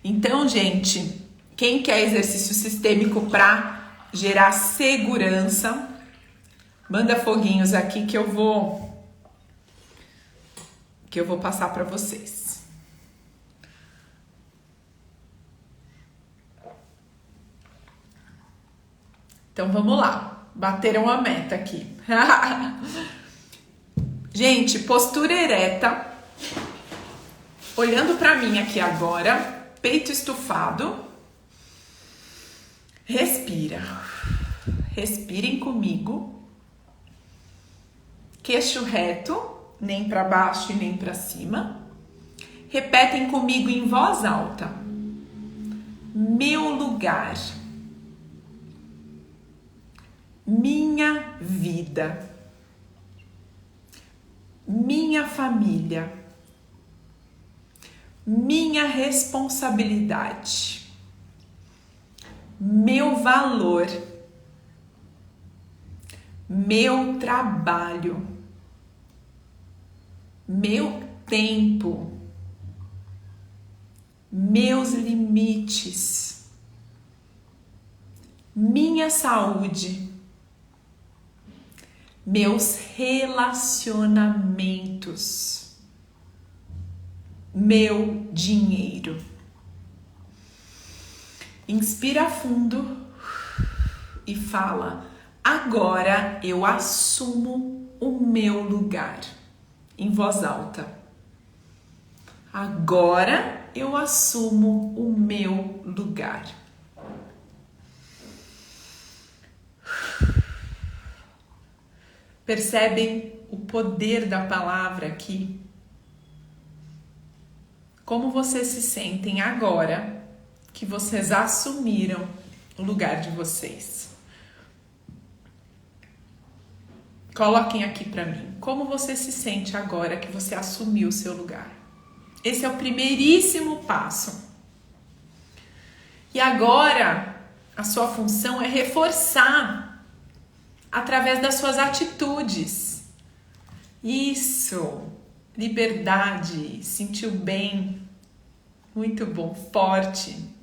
Então, gente, quem quer exercício sistêmico para gerar segurança, manda foguinhos aqui que eu vou passar para vocês. Então vamos lá. Bateram a meta aqui. Gente, postura ereta. Olhando para mim aqui agora, peito estufado. Respira. Respirem comigo. Queixo reto, nem para baixo e nem para cima. Repetem comigo em voz alta. Meu lugar. Minha vida. Minha família. Minha responsabilidade. Meu valor, meu trabalho, meu tempo, meus limites, minha saúde, meus relacionamentos, meu dinheiro. Inspira fundo e fala: agora eu assumo o meu lugar. Em voz alta. Agora eu assumo o meu lugar. Percebem o poder da palavra aqui? Como vocês se sentem agora que vocês assumiram o lugar de vocês? Coloquem aqui para mim. Como você se sente agora que você assumiu o seu lugar? Esse é o primeiríssimo passo. E agora, a sua função é reforçar através das suas atitudes. Isso! Liberdade, sentiu bem. Muito bom, forte.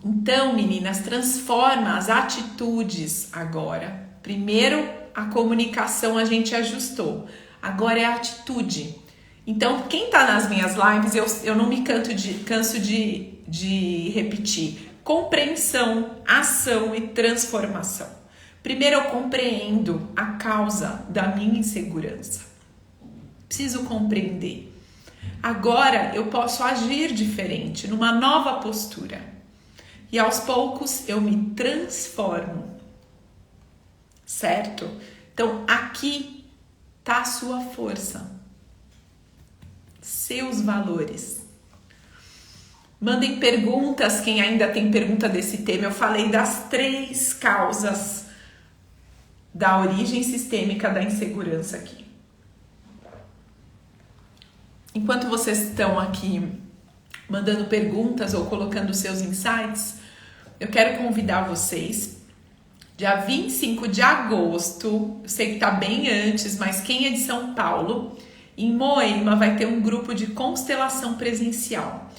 Então, meninas, transforma as atitudes agora. Primeiro, a comunicação a gente ajustou. Agora é a atitude. Então, quem tá nas minhas lives, eu não me canso de repetir. Compreensão, ação e transformação. Primeiro, eu compreendo a causa da minha insegurança. Preciso compreender. Agora, eu posso agir diferente, numa nova postura. E aos poucos eu me transformo, certo? Então aqui tá a sua força, seus valores. Mandem perguntas, quem ainda tem pergunta desse tema. Eu falei das 3 causas da origem sistêmica da insegurança aqui. Enquanto vocês estão aqui mandando perguntas ou colocando seus insights, eu quero convidar vocês, dia 25 de agosto, eu sei que tá bem antes, mas quem é de São Paulo, em Moema vai ter um grupo de constelação presencial.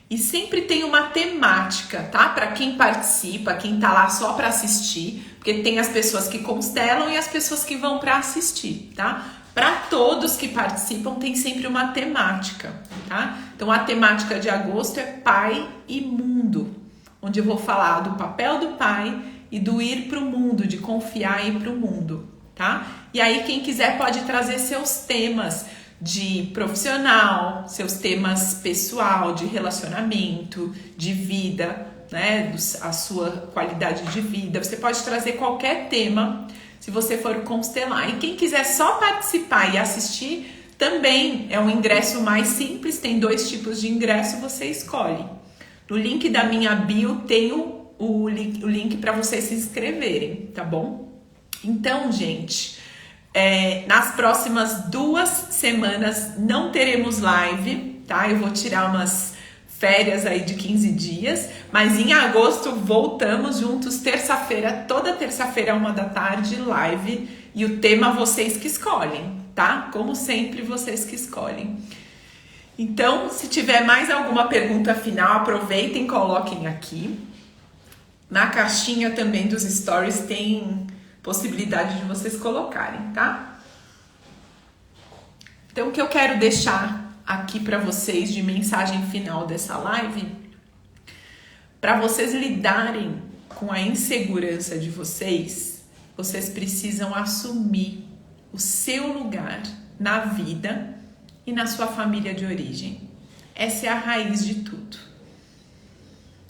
E sempre tem uma temática, tá? Para quem participa, quem tá lá só para assistir, porque tem as pessoas que constelam e as pessoas que vão para assistir, tá? Para todos que participam, tem sempre uma temática, tá? Então, a temática de agosto é pai e mundo, onde eu vou falar do papel do pai e do ir para o mundo, de confiar e ir para o mundo, tá? E aí, quem quiser pode trazer seus temas de profissional, seus temas pessoal, de relacionamento, de vida, né? A sua qualidade de vida. Você pode trazer qualquer tema se você for constelar. E quem quiser só participar e assistir, também é um ingresso mais simples, tem 2 tipos de ingresso, você escolhe. No link da minha bio tem o link para vocês se inscreverem, tá bom? Então, gente, nas próximas 2 semanas não teremos live, tá? Eu vou tirar umas férias aí de 15 dias, mas em agosto voltamos juntos, terça-feira, toda terça-feira, 13h, live, e o tema vocês que escolhem, tá? Como sempre, vocês que escolhem. Então, se tiver mais alguma pergunta final, aproveitem, coloquem aqui. Na caixinha também dos stories tem possibilidade de vocês colocarem, tá? Então, o que eu quero deixar aqui para vocês de mensagem final dessa live, para vocês lidarem com a insegurança de vocês, vocês precisam assumir o seu lugar na vida e na sua família de origem. Essa é a raiz de tudo.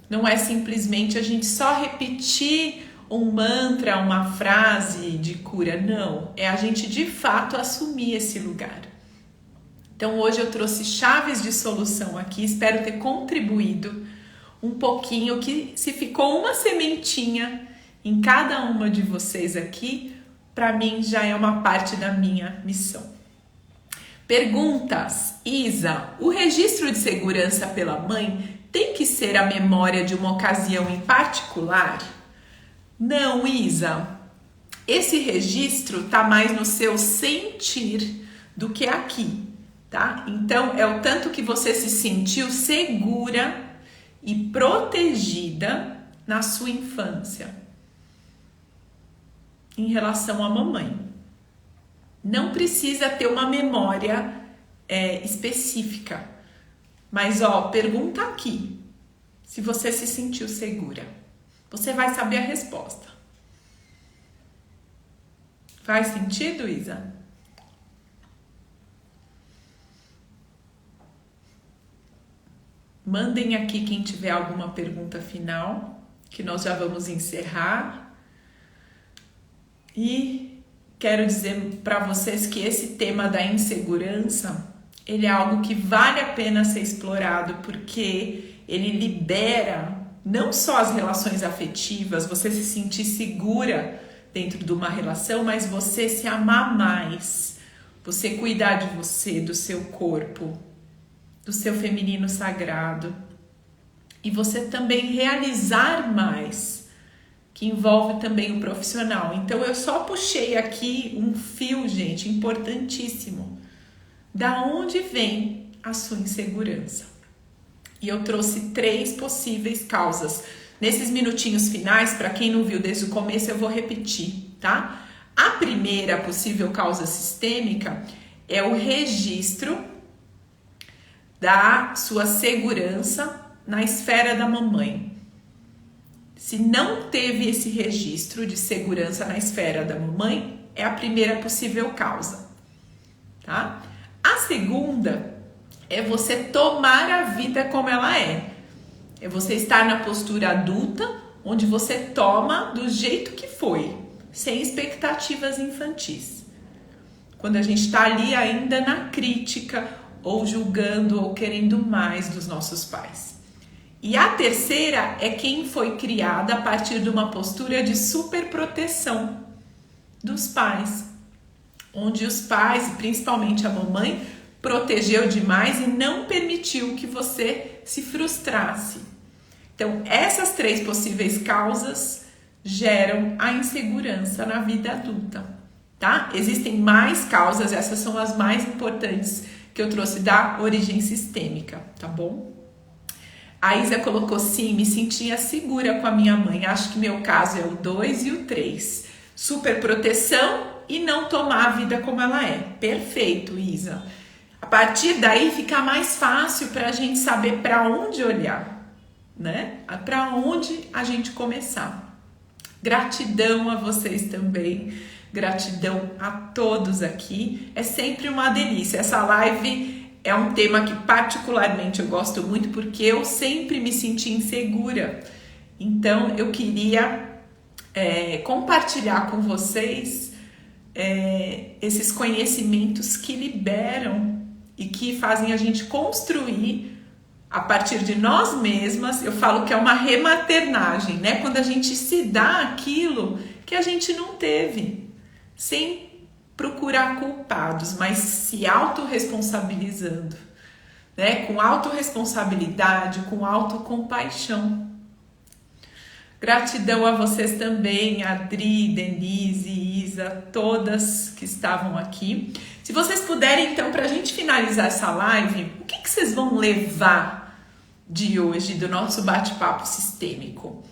Não é simplesmente a gente só repetir um mantra, uma frase de cura, não. É a gente de fato assumir esse lugar. Então hoje eu trouxe chaves de solução aqui, espero ter contribuído um pouquinho, que se ficou uma sementinha em cada uma de vocês aqui, para mim já é uma parte da minha missão. Perguntas. Isa, o registro de segurança pela mãe tem que ser a memória de uma ocasião em particular? Não, Isa. Esse registro tá mais no seu sentir do que aqui. Tá? Então, é o tanto que você se sentiu segura e protegida na sua infância em relação à mamãe. Não precisa ter uma memória específica, mas pergunta aqui se você se sentiu segura. Você vai saber a resposta. Faz sentido, Isa? Mandem aqui quem tiver alguma pergunta final, que nós já vamos encerrar. E quero dizer para vocês que esse tema da insegurança, ele é algo que vale a pena ser explorado, porque ele libera não só as relações afetivas, você se sentir segura dentro de uma relação, mas você se amar mais, você cuidar de você, do seu corpo, do seu feminino sagrado, e você também realizar mais, que envolve também o profissional. Então eu só puxei aqui um fio, gente, importantíssimo. Da onde vem a sua insegurança? E eu trouxe 3 possíveis causas. Nesses minutinhos finais, para quem não viu desde o começo, eu vou repetir, tá? A primeira possível causa sistêmica é o registro da sua segurança na esfera da mamãe. Se não teve esse registro de segurança na esfera da mamãe, é a primeira possível causa, tá? A segunda é você tomar a vida como ela é. É você estar na postura adulta, onde você toma do jeito que foi, sem expectativas infantis. Quando a gente está ali ainda na crítica, ou julgando, ou querendo mais dos nossos pais. E a terceira é quem foi criada a partir de uma postura de superproteção dos pais, onde os pais, e principalmente a mamãe, protegeu demais e não permitiu que você se frustrasse. Então, essas 3 possíveis causas geram a insegurança na vida adulta, tá? Existem mais causas, essas são as mais importantes que eu trouxe da origem sistêmica, tá bom? A Isa colocou sim, me sentia segura com a minha mãe. Acho que meu caso é o 2 e o 3. Superproteção e não tomar a vida como ela é. Perfeito, Isa. A partir daí fica mais fácil para a gente saber para onde olhar, né? Para onde a gente começar. Gratidão a vocês também. Gratidão a todos aqui. É sempre uma delícia. Essa live é um tema que particularmente eu gosto muito porque eu sempre me senti insegura. Então eu queria compartilhar com vocês esses conhecimentos que liberam e que fazem a gente construir a partir de nós mesmas. Eu falo que é uma rematernagem, né? Quando a gente se dá aquilo que a gente não teve, sem procurar culpados, mas se autorresponsabilizando, né? Com autorresponsabilidade, com autocompaixão. Gratidão a vocês também, Adri, Denise, Isa, todas que estavam aqui. Se vocês puderem, então, para a gente finalizar essa live, o que vocês vão levar de hoje, do nosso bate-papo sistêmico?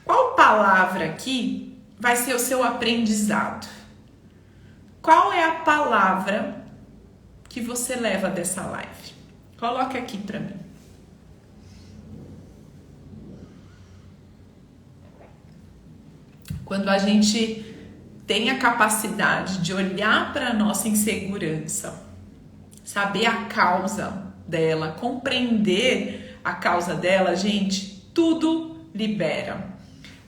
Qual palavra aqui vai ser o seu aprendizado? Qual é a palavra que você leva dessa live? Coloque aqui para mim. Quando a gente tem a capacidade de olhar para a nossa insegurança, saber a causa dela, compreender a causa dela, gente, tudo libera.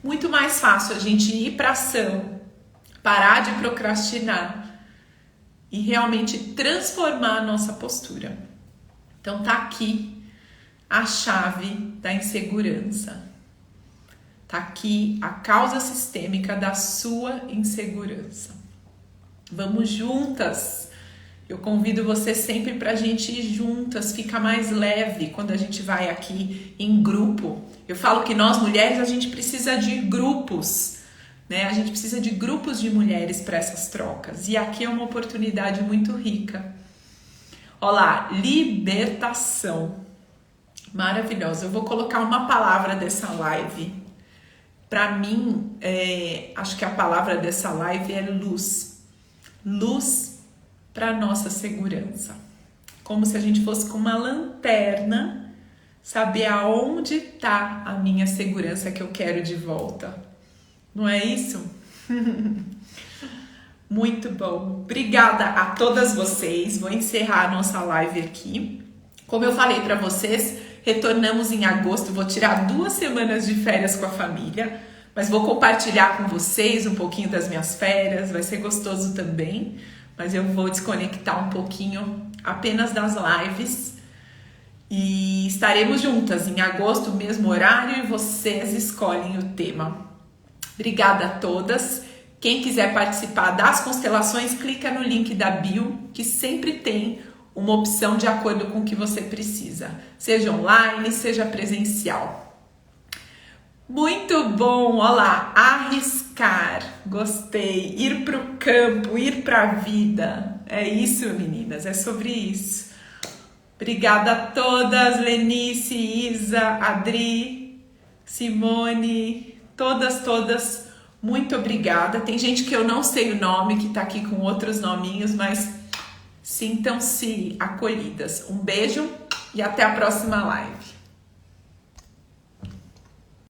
Muito mais fácil a gente ir para ação, parar de procrastinar e realmente transformar a nossa postura. Então tá aqui a chave da insegurança. Tá aqui a causa sistêmica da sua insegurança. Vamos juntas. Eu convido você sempre para a gente ir juntas, fica mais leve quando a gente vai aqui em grupo. Eu falo que nós mulheres, a gente precisa de grupos, né? A gente precisa de grupos de mulheres para essas trocas. E aqui é uma oportunidade muito rica. Olá, libertação. Maravilhosa. Eu vou colocar uma palavra dessa live. Para mim, acho que a palavra dessa live é luz. Luz para nossa segurança. Como se a gente fosse com uma lanterna, saber aonde está a minha segurança que eu quero de volta. Não é isso? Muito bom. Obrigada a todas vocês. Vou encerrar a nossa live aqui. Como eu falei para vocês, retornamos em agosto, vou tirar 2 semanas de férias com a família, mas vou compartilhar com vocês um pouquinho das minhas férias, vai ser gostoso também, mas eu vou desconectar um pouquinho apenas das lives e estaremos juntas em agosto, mesmo horário, e vocês escolhem o tema. Obrigada a todas. Quem quiser participar das constelações, clica no link da bio, que sempre tem uma opção de acordo com o que você precisa, seja online, seja presencial. Muito bom, olá, arriscar, gostei, ir para o campo, ir para a vida, é isso, meninas, é sobre isso. Obrigada a todas, Lenice, Isa, Adri, Simone, todas, muito obrigada. Tem gente que eu não sei o nome, que tá aqui com outros nominhos, mas sintam-se acolhidas. Um beijo e até a próxima live.